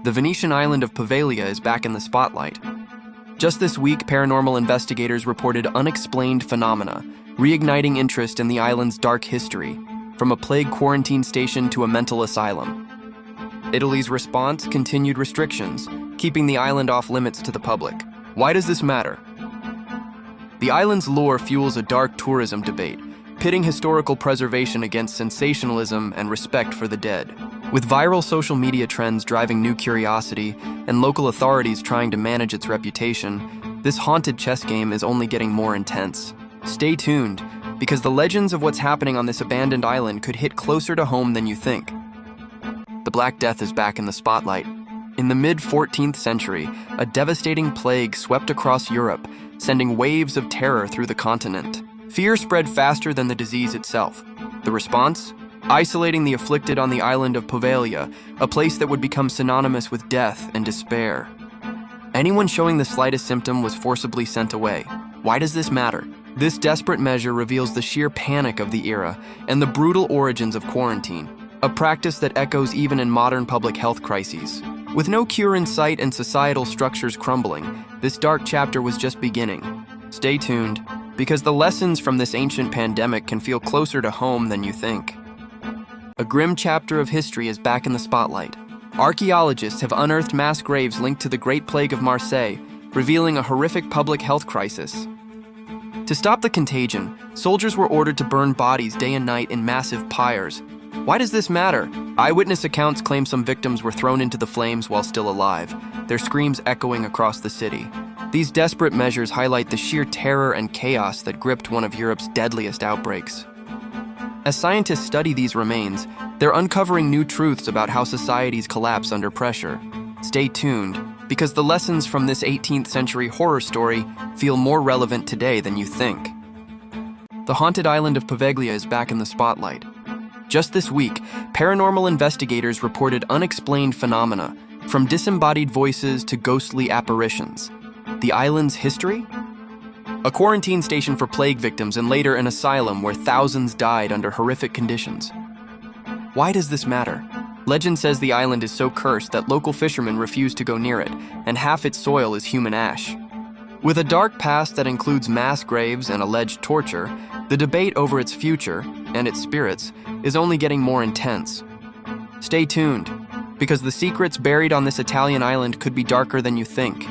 The Venetian island of Poveglia is back in the spotlight. Just this week, paranormal investigators reported unexplained phenomena, reigniting interest in the island's dark history, from a plague quarantine station to a mental asylum. Italy's response: continued restrictions, keeping the island off limits to the public. Why does this matter? The island's lore fuels a dark tourism debate, pitting historical preservation against sensationalism and respect for the dead. With viral social media trends driving new curiosity and local authorities trying to manage its reputation, this haunted chess game is only getting more intense. Stay tuned, because the legends of what's happening on this abandoned island could hit closer to home than you think. The Black Death is back in the spotlight. In the mid-14th century, a devastating plague swept across Europe, sending waves of terror through the continent. Fear spread faster than the disease itself. The response? Isolating the afflicted on the island of Poveglia, a place that would become synonymous with death and despair. Anyone showing the slightest symptom was forcibly sent away. Why does this matter? This desperate measure reveals the sheer panic of the era and the brutal origins of quarantine, a practice that echoes even in modern public health crises. With no cure in sight and societal structures crumbling, this dark chapter was just beginning. Stay tuned, because the lessons from this ancient pandemic can feel closer to home than you think. A grim chapter of history is back in the spotlight. Archaeologists have unearthed mass graves linked to the Great Plague of Marseille, revealing a horrific public health crisis. To stop the contagion, soldiers were ordered to burn bodies day and night in massive pyres. Why does this matter? Eyewitness accounts claim some victims were thrown into the flames while still alive, their screams echoing across the city. These desperate measures highlight the sheer terror and chaos that gripped one of Europe's deadliest outbreaks. As scientists study these remains, they're uncovering new truths about how societies collapse under pressure. Stay tuned, because the lessons from this 18th century horror story feel more relevant today than you think. The haunted island of Poveglia is back in the spotlight. Just this week, paranormal investigators reported unexplained phenomena, from disembodied voices to ghostly apparitions. The island's history? A quarantine station for plague victims and later an asylum where thousands died under horrific conditions. Why does this matter? Legend says the island is so cursed that local fishermen refuse to go near it, and half its soil is human ash. With a dark past that includes mass graves and alleged torture, the debate over its future, and its spirits, is only getting more intense. Stay tuned, because the secrets buried on this Italian island could be darker than you think.